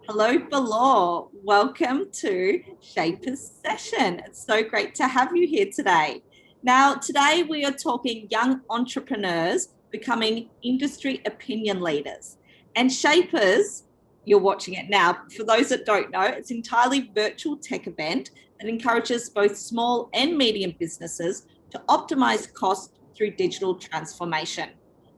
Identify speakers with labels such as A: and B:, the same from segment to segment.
A: Hello, Bolor. Welcome to Shapers Session. It's so great to have you here today. Now, today we are talking young entrepreneurs becoming industry opinion leaders. And Shapers, you're watching it now. For those that don't know, it's an entirely virtual tech event that encourages both small and medium businesses to optimize costs through digital transformation.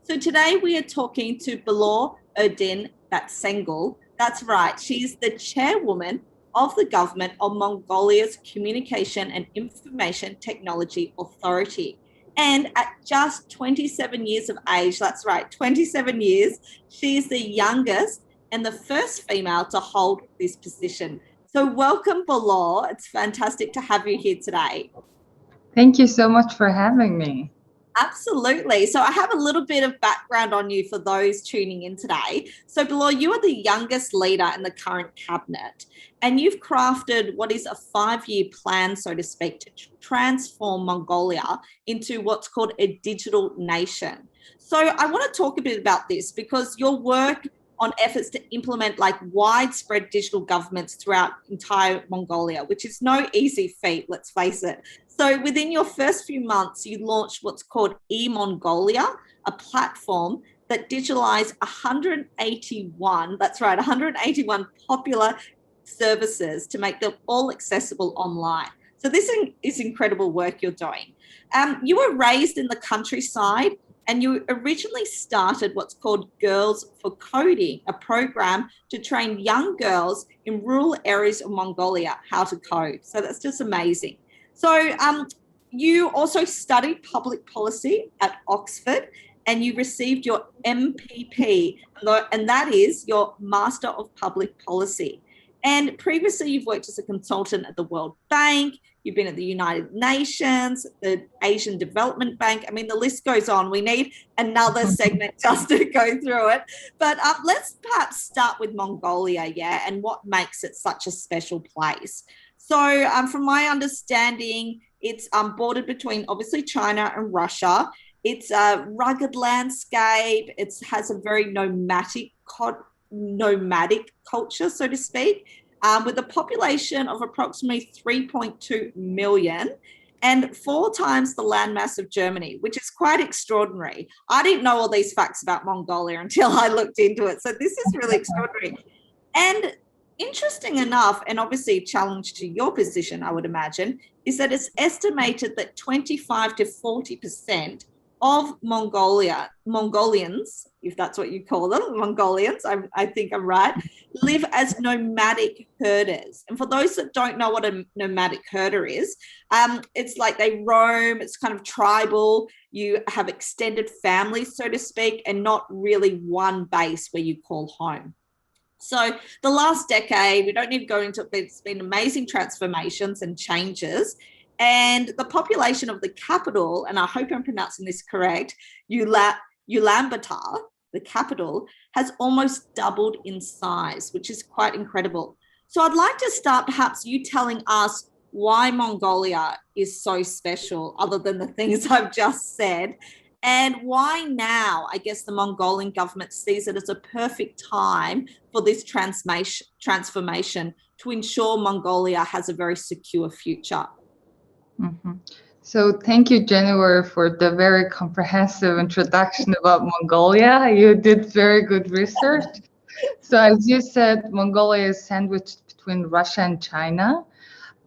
A: So today we are talking to Bolor Battsengel. That's right. She's the chairwoman of the government of Mongolia's Communication and Information Technology Authority. And at just 27 years of age, that's right, 27 years, she's the youngest and the first female to hold this position. So welcome, Bolor. It's fantastic to have you here today.
B: Thank you so much for having me.
A: Absolutely. So I have a little bit of background on you for those tuning in today. So Bolor, you are the youngest leader in the current cabinet, and you've crafted what is a 5-year plan, so to speak, to transform Mongolia into what's called a digital nation. So I want to talk a bit about this because your work on efforts to implement like widespread digital governments throughout entire Mongolia, which is no easy feat, let's face it. So within your first few months, you launched what's called eMongolia, a platform that digitalized 181, that's right, 181 popular services to make them all accessible online. So this is incredible work you're doing. You were raised in the countryside, and you originally started what's called Girls for Coding, a program to train young girls in rural areas of Mongolia how to code. So that's just amazing. So you also studied public policy at Oxford, and you received your MPP, and that is your Master of Public Policy. And previously, you've worked as a consultant at the World Bank. You've been at the United Nations, the Asian Development Bank. I mean, the list goes on. We need another segment just to go through it. But let's perhaps start with Mongolia, yeah, and what makes it such a special place. So from my understanding, it's bordered between obviously China and Russia. It's a rugged landscape. It has a very nomadic culture, so to speak, with a population of approximately 3.2 million and 4 times the landmass of Germany, which is quite extraordinary. I didn't know all these facts about Mongolia until I looked into it. So this is really extraordinary. And interesting enough, and obviously a challenge to your position, I would imagine, is that it's estimated that 25 to 40% of Mongolians, if that's what you call them, Mongolians, I think I'm right, live as nomadic herders. And for those that don't know what a nomadic herder is, it's like they roam, it's kind of tribal, you have extended families, so to speak, and not really one base where you call home. So the last decade, we don't need to go into it, but it's been amazing transformations and changes. And the population of the capital, and I hope I'm pronouncing this correct, Ulaanbaatar, the capital, has almost doubled in size, which is quite incredible. So I'd like to start perhaps you telling us why Mongolia is so special, other than the things I've just said, and why now, I guess, the Mongolian government sees it as a perfect time for this transformation to ensure Mongolia has a very secure future.
B: Mm-hmm. So thank you, Jennifer, for the very comprehensive introduction about Mongolia. You did very good research. So as you said, Mongolia is sandwiched between Russia and China.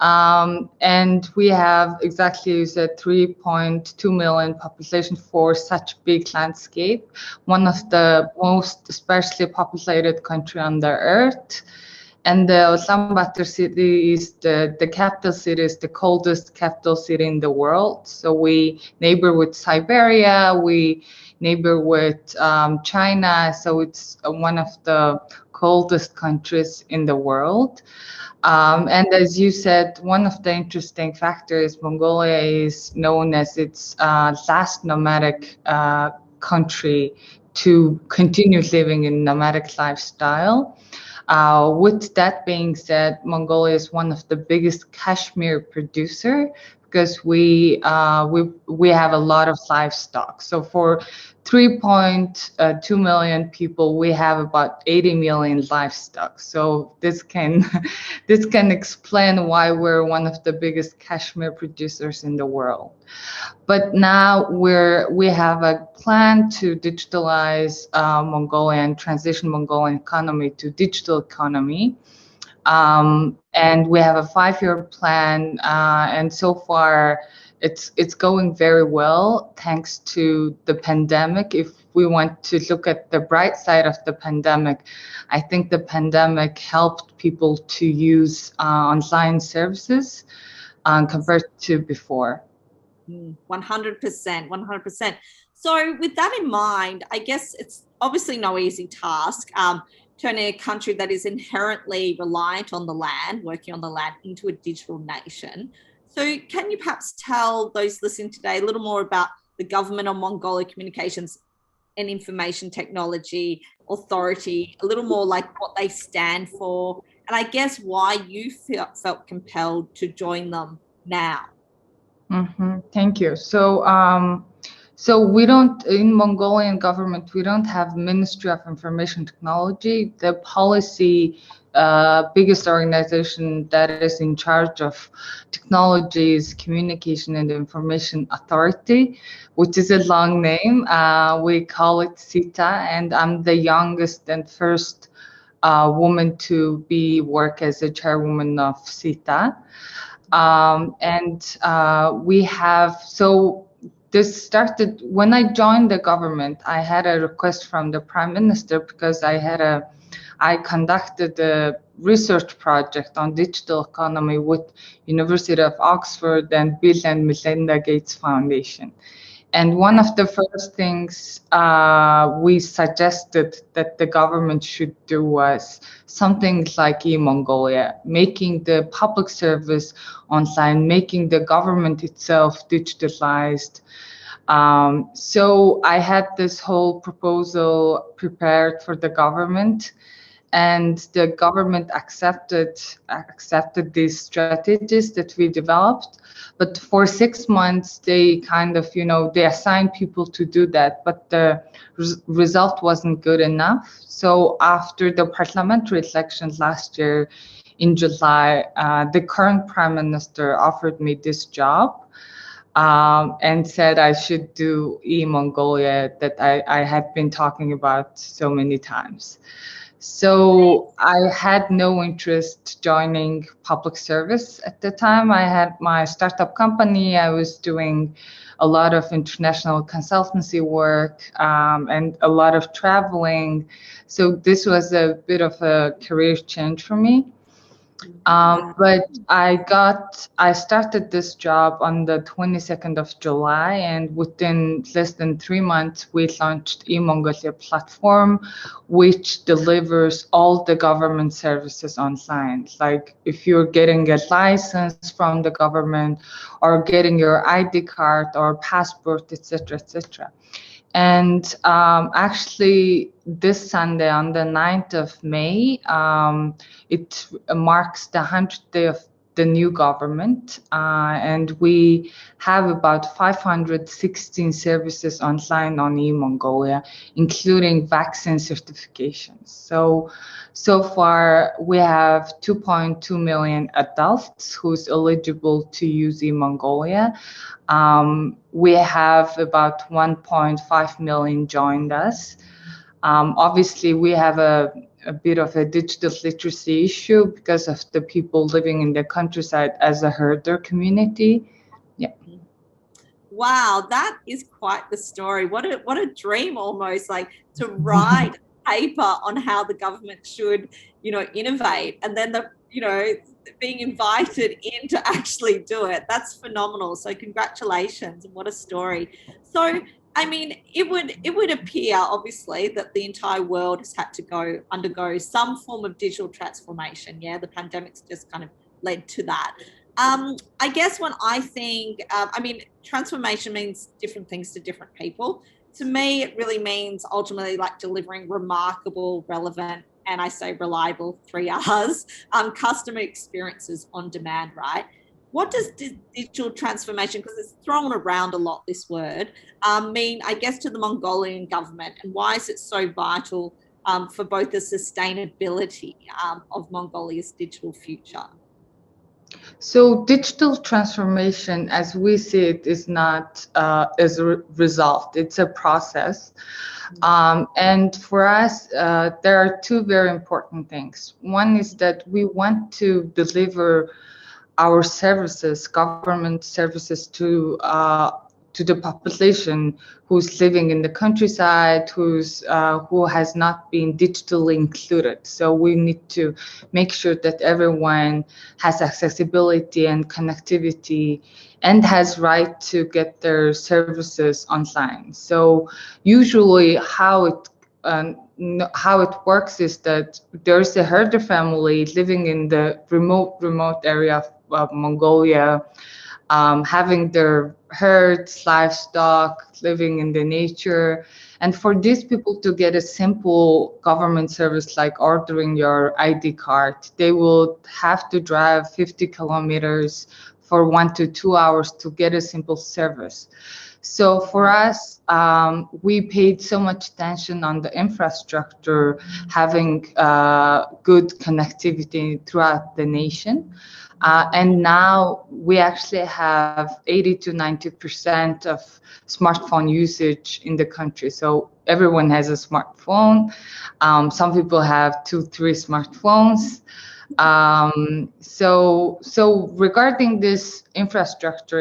B: And we have exactly, you said, 3.2 million population for such big landscape, one of the most sparsely populated country on the earth. And the Ulaanbaatar city is the capital city, is the coldest capital city in the world. So we neighbor with Siberia, we neighbor with China. So it's one of the coldest countries in the world. And as you said, one of the interesting factors, Mongolia is known as its last nomadic country to continue living in nomadic lifestyle. With that being said, Mongolia is one of the biggest cashmere producer because we have a lot of livestock. So for 3.2 million people, we have about 80 million livestock. So this can this can explain why we're one of the biggest cashmere producers in the world. But now we have a plan to digitalize Mongolian, transition Mongolian economy to digital economy. And we have a 5-year plan, and so far it's going very well thanks to the pandemic. If we want to look at the bright side of the pandemic, I think the pandemic helped people to use online services compared to before.
A: 100%, 100%. So with that in mind, I guess it's obviously no easy task turning a country that is inherently reliant on the land, working on the land, into a digital nation. So can you perhaps tell those listening today a little more about the Government of Mongolia Communications and Information Technology Authority, a little more like what they stand for, and I guess why you felt compelled to join them now?
B: Thank you. So we don't, in Mongolian government, we don't have Ministry of Information Technology. The policy, biggest organization that is in charge of technology is Communication and Information Authority, which is a long name. We call it SITA, and I'm the youngest and first woman to work as a chairwoman of SITA. We have, so this started when I joined the government. I had a request from the Prime Minister because I conducted a research project on digital economy with University of Oxford and Bill and Melinda Gates Foundation. And one of the first things we suggested that the government should do was something like e-Mongolia, making the public service online, making the government itself digitalized. So I had this whole proposal prepared for the government, and the government accepted these strategies that we developed. But for 6 months, they kind of, they assigned people to do that, but the result wasn't good enough. So after the parliamentary elections last year in July, the current prime minister offered me this job and said I should do e-Mongolia that I had been talking about so many times. So I had no interest joining public service at the time. I had my startup company. I was doing a lot of international consultancy work and a lot of traveling. So this was a bit of a career change for me. But I started this job on the 22nd of July, and within less than 3 months, we launched eMongolia platform, which delivers all the government services online. Like if you're getting a license from the government or getting your ID card or passport, etc., etc. And actually, this Sunday, on the 9th of May, it marks the 100th day of the new government. And we have about 516 services online on eMongolia, including vaccine certifications. So far, we have 2.2 million adults who's eligible to use eMongolia. We have about 1.5 million joined us. Obviously, we have a bit of a digital literacy issue because of the people living in the countryside as a herder community. Yeah.
A: Wow, that is quite the story. What a dream, almost, like to write a paper on how the government should, innovate, and then being invited in to actually do it. That's phenomenal. So congratulations, and what a story. So I mean, it would appear, obviously, that the entire world has had to undergo some form of digital transformation. Yeah, the pandemic's just kind of led to that. I guess when I think, transformation means different things to different people. To me, it really means ultimately like delivering remarkable, relevant, and I say reliable 3 Rs, customer experiences on demand, right? What does digital transformation, because it's thrown around a lot, this word, mean, I guess, to the Mongolian government, and why is it so vital for both the sustainability of Mongolia's digital future?
B: So digital transformation, as we see it, is not as a result. It's a process. And for us, there are two very important things. One is that we want to deliver our services, government services, to the population who's living in the countryside, who has not been digitally included. So we need to make sure that everyone has accessibility and connectivity and has right to get their services online. So usually how it works is that there's a herder family living in the remote area of Mongolia, having their herds, livestock, living in the nature. And for these people to get a simple government service like ordering your ID card, they will have to drive 50 kilometers for 1 to 2 hours to get a simple service. So for us, we paid so much attention on the infrastructure, having good connectivity throughout the nation. And now we actually have 80 to 90% of smartphone usage in the country. So everyone has a smartphone. Some people have 2, 3 smartphones. So regarding this infrastructure,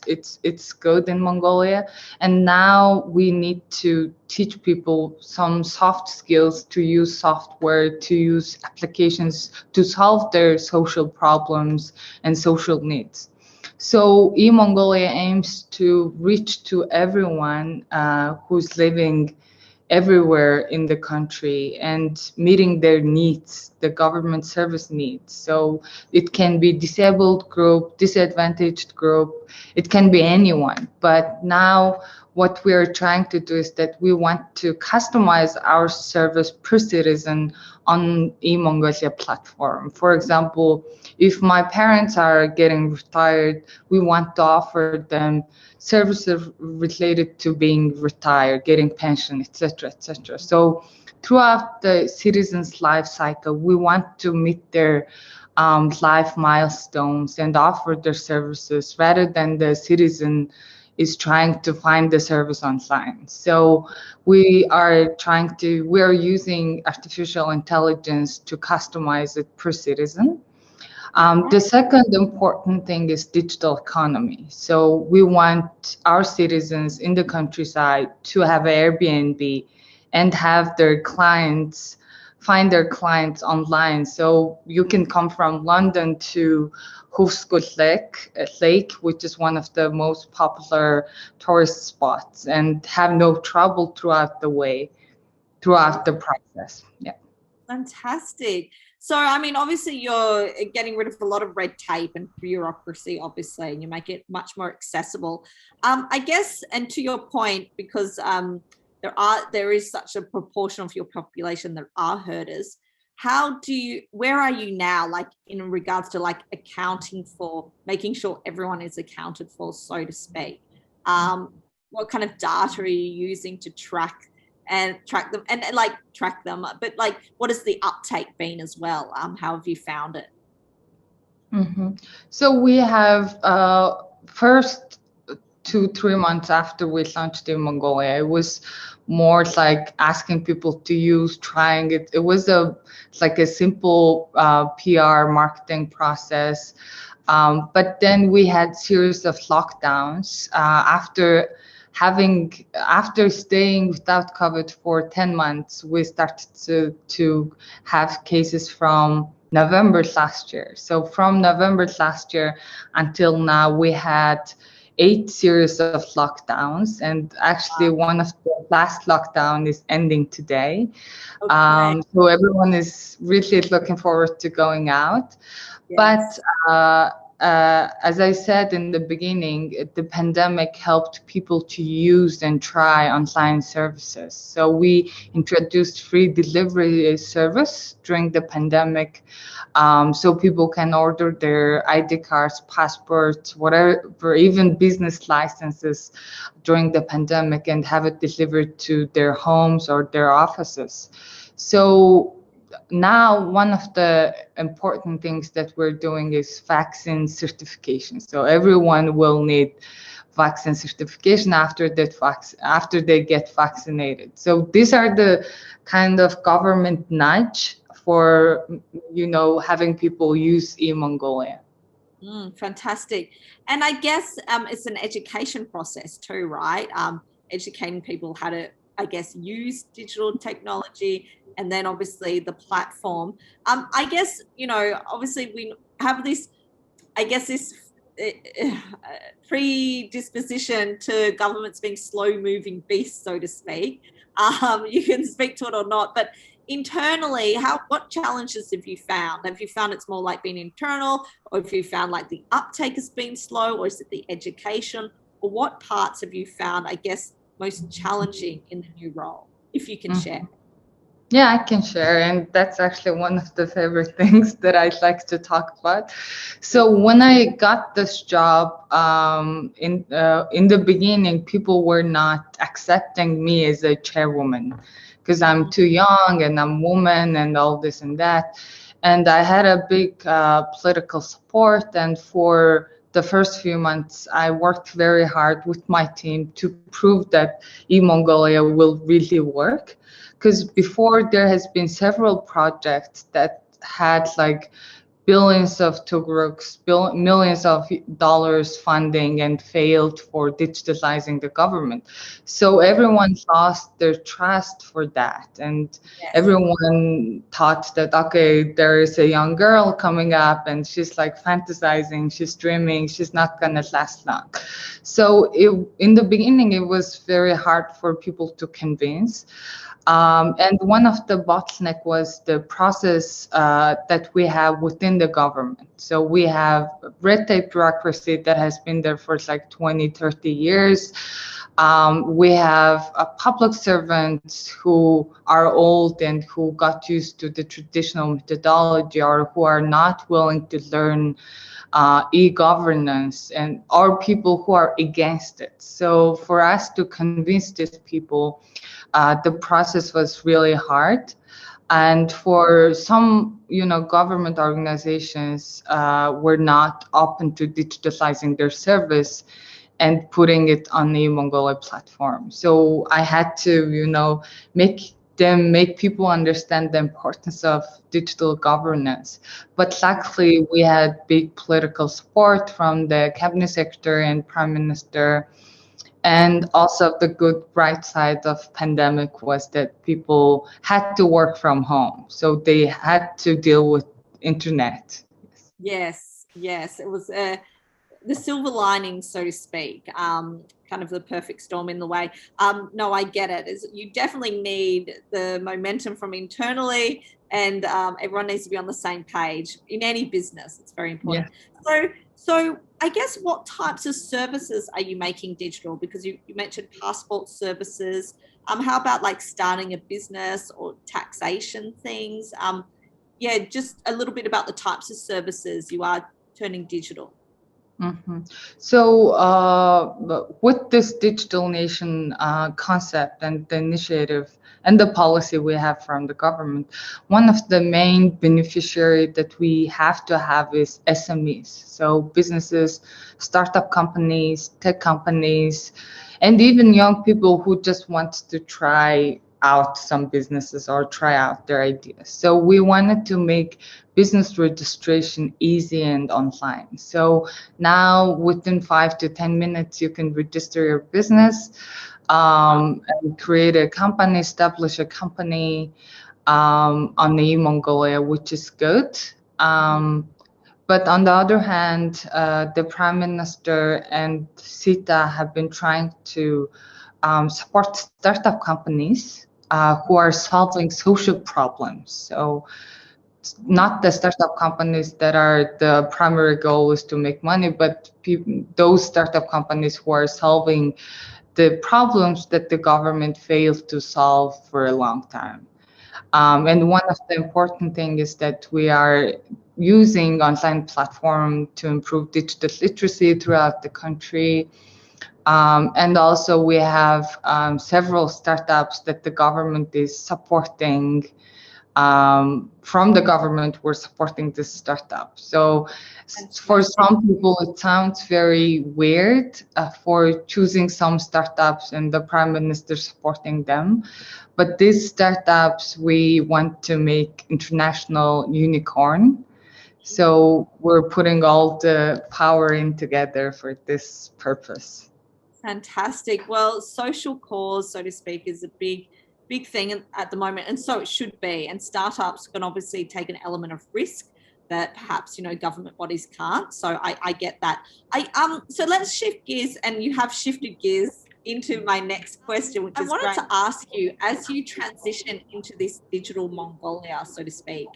B: it's good in Mongolia, and now we need to teach people some soft skills to use software, to use applications to solve their social problems and social needs. So eMongolia aims to reach to everyone who's living everywhere in the country and meeting their needs, the government service needs. So it can be disabled group, disadvantaged group, it can be anyone. But now what we are trying to do is that we want to customize our service per citizen on eMongolia platform. For example, if my parents are getting retired, we want to offer them services related to being retired, getting pension, etc., etc. So throughout the citizens' life cycle, we want to meet their life milestones and offer their services rather than the citizen is trying to find the service online. So we are using artificial intelligence to customize it per citizen. The second important thing is digital economy. So we want our citizens in the countryside to have Airbnb and have their clients, find their clients online. So you can come from London to Hufskut Lake, which is one of the most popular tourist spots, and have no trouble throughout the process. Yeah.
A: Fantastic. So, I mean, obviously, you're getting rid of a lot of red tape and bureaucracy, obviously, and you make it much more accessible. I guess, and to your point, because there is such a proportion of your population that are herders. Where are you now, like in regards to like accounting for making sure everyone is accounted for, so to speak? What kind of data are you using to track them, but like what has the uptake been as well? How have you found it?
B: Mm-hmm. So we have first 2-3 months after we launched in Mongolia, it was more like asking people to use, trying it. It was like a simple PR marketing process. But then we had series of lockdowns after staying without COVID for 10 months. We started to have cases from November last year. So from November last year until now, we had 8 series of lockdowns, and actually one of the last lockdown is ending today.
A: Okay.
B: So everyone is really looking forward to going out.
A: Yes.
B: But as I said in the beginning, the pandemic helped people to use and try online services. So we introduced free delivery service during the pandemic, so people can order their ID cards, passports, whatever, even business licenses during the pandemic and have it delivered to their homes or their offices. So now one of the important things that we're doing is vaccine certification. So everyone will need vaccine certification after after they get vaccinated. So these are the kind of government nudge for having people use e-Mongolia.
A: Fantastic. And I guess it's an education process too, right? Educating people how to, I guess, use digital technology, and then obviously the platform. I guess, obviously we have this, I guess, this predisposition to governments being slow-moving beasts, so to speak. You can speak to it or not, but internally, what challenges have you found? Have you found it's more like being internal, or have you found like the uptake has been slow, or is it the education, or what parts have you found, I guess, most challenging in the new role, if you can share?
B: Yeah, I can share, and that's actually one of the favorite things that I'd like to talk about. So when I got this job, in the beginning, people were not accepting me as a chairwoman because I'm too young and I'm woman and all this and that. And I had a big political support, and for the first few months, I worked very hard with my team to prove that e-Mongolia will really work. Because before there has been several projects that had like billions of tugruks, millions of dollars funding and failed for digitalizing the government. So everyone lost their trust for that. And everyone thought that, okay, there is a young girl coming up and she's like fantasizing, she's dreaming, she's not gonna last long. So in the beginning, it was very hard for people to convince. And one of the bottleneck was the process that we have within the government. So we have red tape bureaucracy that has been there for like 20, 30 years. We have public servants who are old and who got used to the traditional methodology, or who are not willing to learn e-governance, and are people who are against it. So for us to convince these people, the process was really hard. And for some, government organizations were not open to digitalizing their service and putting it on the Mongolia platform. So I had to, make people understand the importance of digital governance. But luckily, we had big political support from the cabinet secretary and prime minister. And also the good bright side of pandemic was that people had to work from home. So they had to deal with internet.
A: Yes. It was the silver lining, so to speak, kind of the perfect storm in the way. No, I get it. You definitely need the momentum from internally, and everyone needs to be on the same page in any business. It's very important. Yeah. So I guess what types of services are you making digital? Because you mentioned passport services. How about like starting a business or taxation things? Just a little bit about the types of services you are turning digital.
B: Mm-hmm. So with this digital nation concept and the initiative and the policy we have from the government, one of the main beneficiary that we have to have is SMEs. So businesses, startup companies, tech companies, and even young people who just want to try out some businesses or try out their ideas. So we wanted to make business registration easy and online. So now within 5 to 10 minutes, you can register your business and create a company, establish a company on the Mongolia, which is good. But on the other hand, the Prime Minister and Sita have been trying to support startup companies who are solving social problems. So not the startup companies that are the primary goal is to make money, but those startup companies who are solving the problems that the government failed to solve for a long time. And one of the important things is that we are using online platform to improve digital literacy throughout the country. And also we have several startups that the government is supporting. From the government, we're supporting this startup. So for some people, it sounds very weird for choosing some startups and the prime minister supporting them. But these startups, we want to make international unicorn. So we're putting all the power in together for this purpose.
A: Fantastic. Well, social cause, so to speak, is a big thing at the moment, and so it should be. And startups can obviously take an element of risk that perhaps government bodies can't. So I get that. So let's shift gears, and you have shifted gears into my next question, which I wanted to ask you, as you transition into this digital Mongolia, so to speak,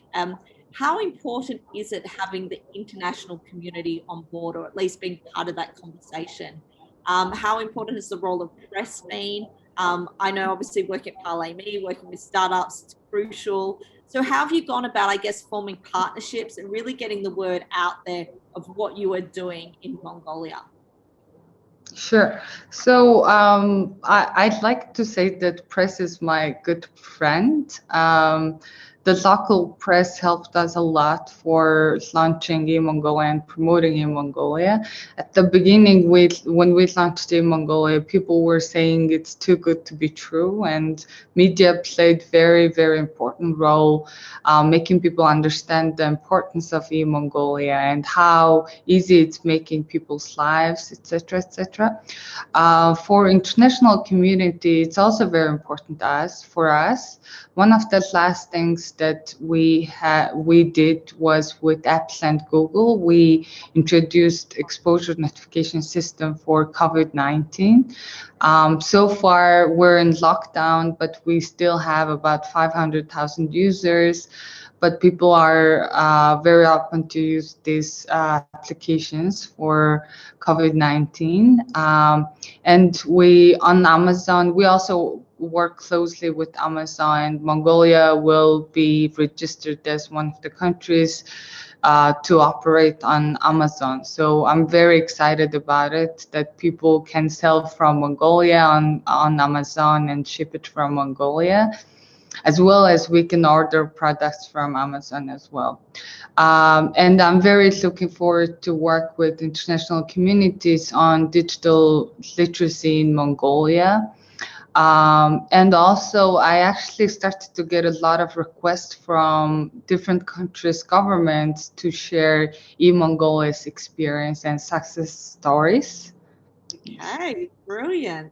A: how important is it having the international community on board, or at least being part of that conversation? How important has the role of press been? I know obviously working at Parlay Me, working with startups, it's crucial. So how have you gone about, I guess, forming partnerships and really getting the word out there of what you are doing in Mongolia?
B: Sure. So I'd like to say that press is my good friend. The local press helped us a lot for launching eMongolia and promoting eMongolia. At the beginning, when we launched eMongolia, people were saying it's too good to be true, and media played very, very important role, making people understand the importance of eMongolia and how easy it's making people's lives, etc., etc. For international community, it's also very important for us. One of the last things that we did was with Apple and Google. We introduced exposure notification system for COVID-19. So far, we're in lockdown, but we still have about 500,000 users. But people are very open to use these applications for COVID-19. And on Amazon, we also work closely with Amazon. Mongolia will be registered as one of the countries to operate on Amazon. So I'm very excited about it, that people can sell from Mongolia on Amazon and ship it from Mongolia, as well as we can order products from Amazon as well. And I'm very looking forward to work with international communities on digital literacy in Mongolia. And also, I actually started to get a lot of requests from different countries' governments to share eMongolia's experience and success stories.
A: Okay, brilliant.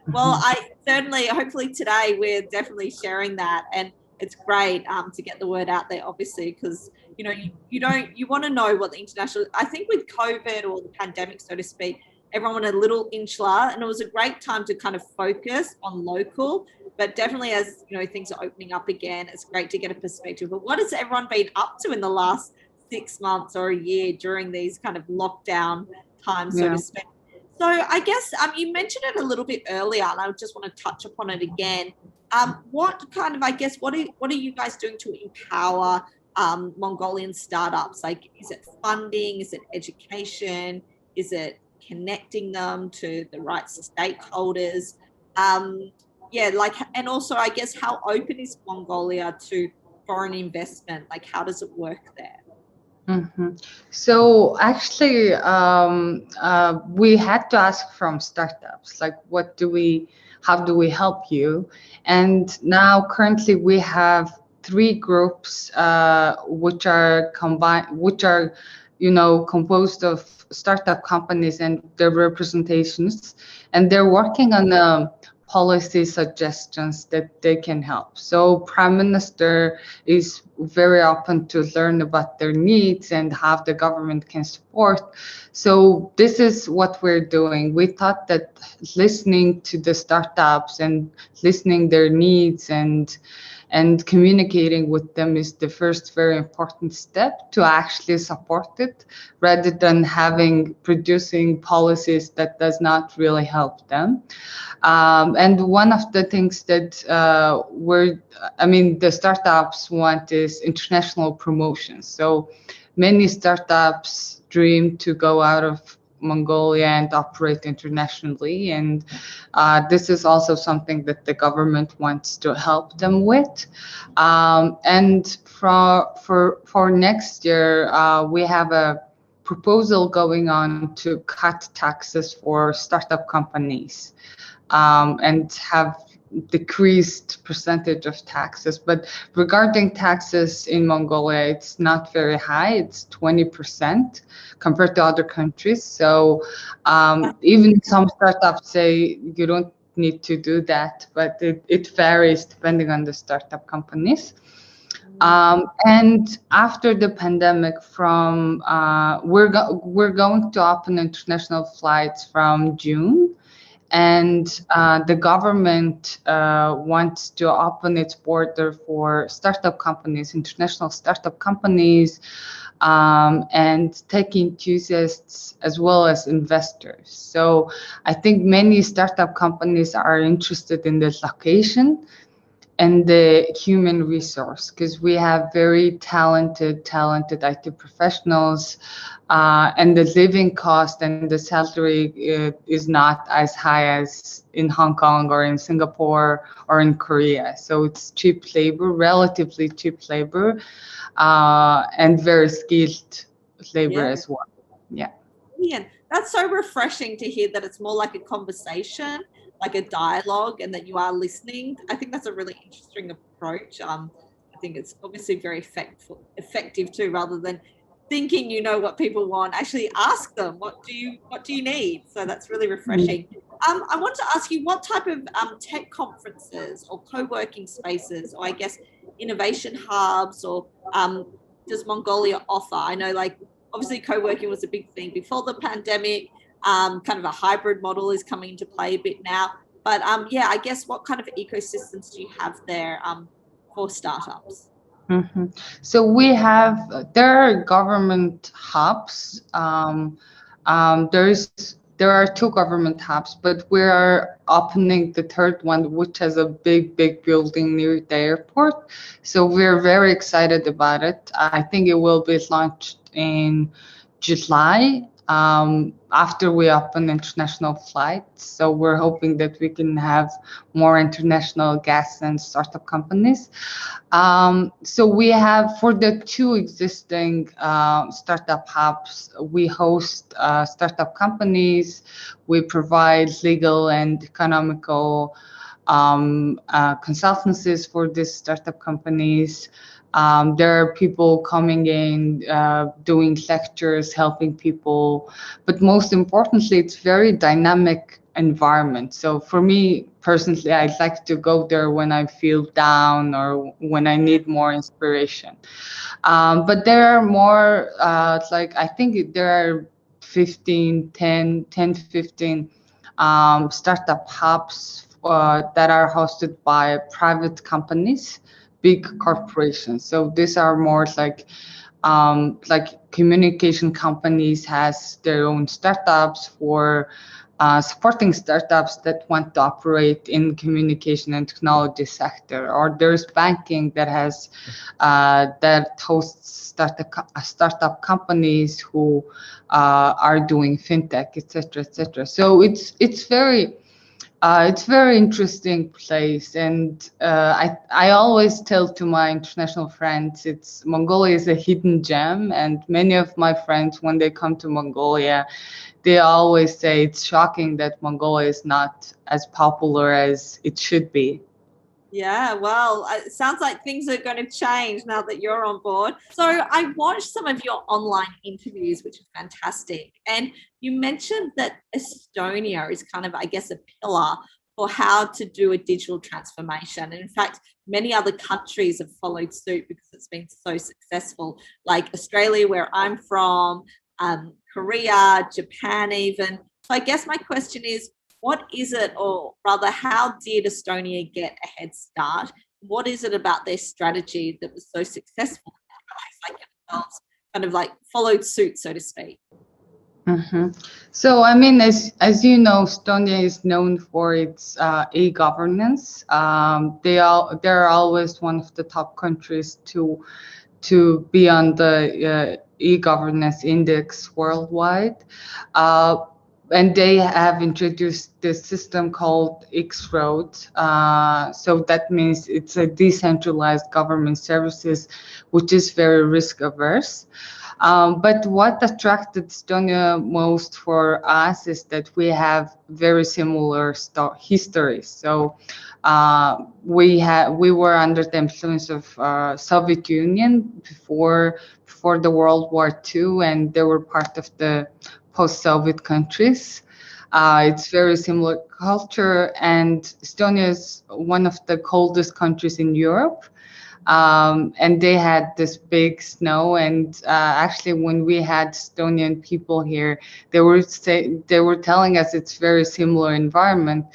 A: Well, hopefully today we're definitely sharing that, and it's great to get the word out there, obviously, because you want to know what the international. I think with COVID or the pandemic, so to speak, everyone went a little insular, and it was a great time to kind of focus on local. But definitely, as things are opening up again, it's great to get a perspective of what has everyone been up to in the last 6 months or a year during these kind of lockdown times, so to speak. So I guess you mentioned it a little bit earlier, and I just want to touch upon it again. What are you guys doing to empower Mongolian startups? Like, is it funding? Is it education? Is it connecting them to the right stakeholders? And also, I guess, how open is Mongolia to foreign investment? Like, how does it work there?
B: Mm-hmm. So actually, we had to ask from startups, like, how do we help you? And now currently we have 3 groups, which are composed of startup companies and their representations, and they're working on policy suggestions that they can help. So Prime Minister is very open to learn about their needs and how the government can support. So this is what we're doing. We thought that listening to the startups and listening their needs and and communicating with them is the first very important step to actually support it, rather than producing policies that does not really help them. And one of the things that the startups want is international promotion. So many startups dream to go out of Mongolia and operate internationally, and this is also something that the government wants to help them with. And for next year, we have a proposal going on to cut taxes for startup companies, and have decreased percentage of taxes. But regarding taxes in Mongolia, it's not very high. It's 20% compared to other countries. So even some startups say you don't need to do that, but it varies depending on the startup companies. And after the pandemic, we're going to open international flights from June. And the government wants to open its border for startup companies, international startup companies, and tech enthusiasts as well as investors. So I think many startup companies are interested in this location and the human resource, because we have very talented IT professionals, and the living cost and the salary is not as high as in Hong Kong or in Singapore or in Korea. So it's cheap labor, relatively cheap labor, and very skilled labor as well. Yeah.
A: Yeah, that's so refreshing to hear that it's more like a conversation, like a dialogue, and that you are listening. I think that's a really interesting approach. I think it's obviously very effective too, rather than thinking you know what people want. Actually ask them, what do you need? So that's really refreshing. I want to ask you, what type of tech conferences or co-working spaces, or I guess innovation hubs, or does Mongolia offer? I know, like, obviously co-working was a big thing before the pandemic. Kind of a hybrid model is coming into play a bit now. But yeah, I guess what kind of ecosystems do you have there for startups?
B: Mm-hmm. So there are government hubs. There are two government hubs, but we are opening the third one, which has a big building near the airport. So we're very excited about it. I think it will be launched in July, after we open international flights. So we're hoping that we can have more international guests and startup companies. So we have, for the two existing startup hubs, we host startup companies. We provide legal and economical consultancies for these startup companies. There are people coming in, doing lectures, helping people. But most importantly, it's very dynamic environment. So for me personally, I'd like to go there when I feel down or when I need more inspiration. But there are more, I think there are 10 to 15 startup hubs that are hosted by private companies, big corporations. So these are more like communication companies has their own startups for supporting startups that want to operate in communication and technology sector, or there's banking that has that hosts startup companies who are doing fintech, etc., etc. So it's very interesting place, and I always tell to my international friends, Mongolia is a hidden gem, and many of my friends, when they come to Mongolia, they always say it's shocking that Mongolia is not as popular as it should be.
A: Yeah, well, it sounds like things are going to change now that you're on board. So I watched some of your online interviews, which is fantastic. And you mentioned that Estonia is kind of, I guess, a pillar for how to do a digital transformation. And in fact, many other countries have followed suit because it's been so successful, like Australia, where I'm from, Korea, Japan even. So I guess my question is, what is it, or rather, how did Estonia get a head start what is it about their strategy that was so successful? Like themselves kind of like followed suit, so to speak.
B: So, I mean, as you know, Estonia is known for its e-governance. They're always one of the top countries to be on the e-governance index worldwide. And they have introduced this system called X-Road. So that means it's a decentralized government services, which is very risk averse. But what attracted Estonia most for us is that we have very similar histories. So we were under the influence of Soviet Union before the World War II, and they were part of the post-Soviet countries. It's very similar culture, and Estonia is one of the coldest countries in Europe. And they had this big snow, and actually when we had Estonian people here, they were telling us it's very similar environment.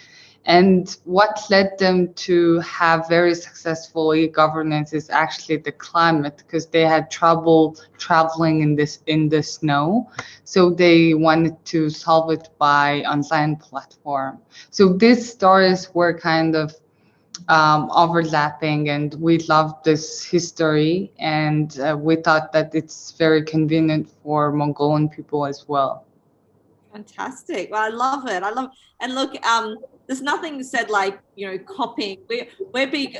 B: And what led them to have very successful e-governance is actually the climate, because they had trouble traveling in the snow. So they wanted to solve it by online platform. So these stories were kind of overlapping, and we loved this history, and we thought that it's very convenient for Mongolian people as well.
A: Fantastic. Well, I love it. And look, there's nothing said like, copying. We're big.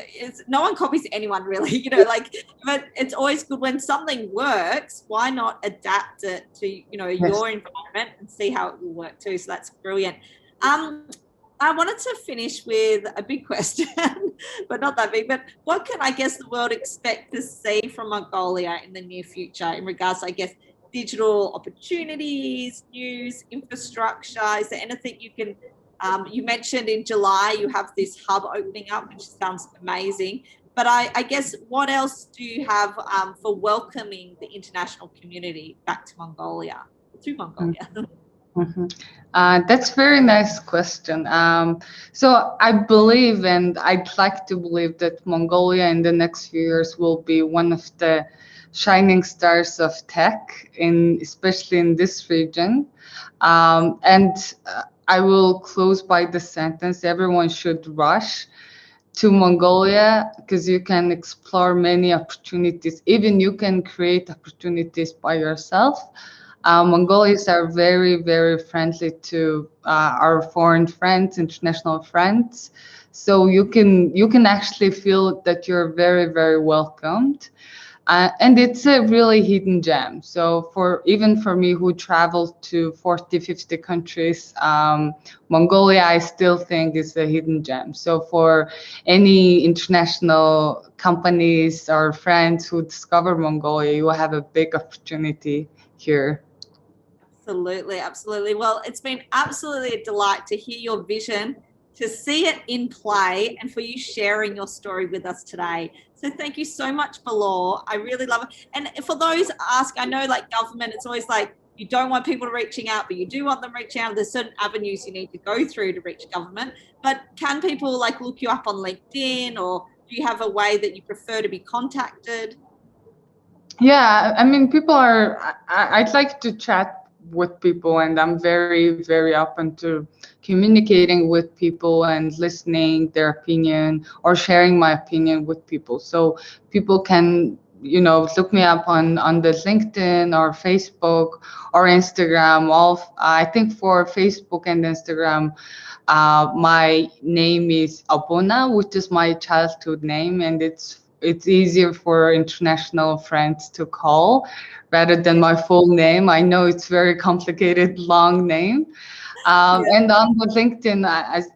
A: No one copies anyone really, like, but it's always good when something works. Why not adapt it to,
B: Yes.
A: your environment and see how it will work too. So that's brilliant. I wanted to finish with a big question, but not that big. But what can, I guess, the world expect to see from Mongolia in the near future in regards to, I guess, digital opportunities, news, infrastructure? Is there anything you can, you mentioned in July you have this hub opening up, which sounds amazing. But I guess, what else do you have for welcoming the international community back to Mongolia?
B: That's a very nice question. So I believe, and I'd like to believe, that Mongolia in the next few years will be one of the shining stars of tech, especially in this region. And I will close by the sentence: everyone should rush to Mongolia, because you can explore many opportunities. Even you can create opportunities by yourself. Mongolians are very, very friendly to our foreign friends, international friends. So you can actually feel that you're very, very welcomed. And it's a really hidden gem. So even for me, who traveled to 40, 50 countries, Mongolia, I still think is a hidden gem. So for any international companies or friends who discover Mongolia, you will have a big opportunity here.
A: Absolutely, absolutely. Well, it's been absolutely a delight to hear your vision, to see it in play, and for you sharing your story with us today. So thank you so much, Bolor. I really love it. And for those ask, I know like government, it's always like you don't want people reaching out, but you do want them reaching out. There's certain avenues you need to go through to reach government. But can people like look you up on LinkedIn, or do you have a way that you prefer to be contacted?
B: Yeah, I mean, I'd like to chat with people, and I'm very, very open to communicating with people and listening their opinion or sharing my opinion with people. So people can, look me up on the LinkedIn or Facebook or Instagram. I think for Facebook and Instagram, my name is Obuna, which is my childhood name, and it's easier for international friends to call rather than my full name. I know it's very complicated, long name. And on the LinkedIn,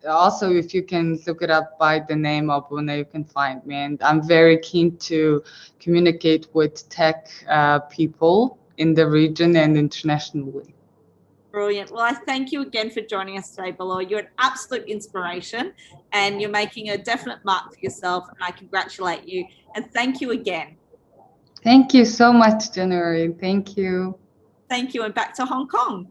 B: also, if you can look it up by the name Obuna, you can find me. And I'm very keen to communicate with tech people in the region and internationally.
A: Brilliant. Well, I thank you again for joining us today, Bolor. You're an absolute inspiration, and you're making a definite mark for yourself, and I congratulate you. And thank you again.
B: Thank you so much, January. Thank you.
A: Thank you, and back to Hong Kong.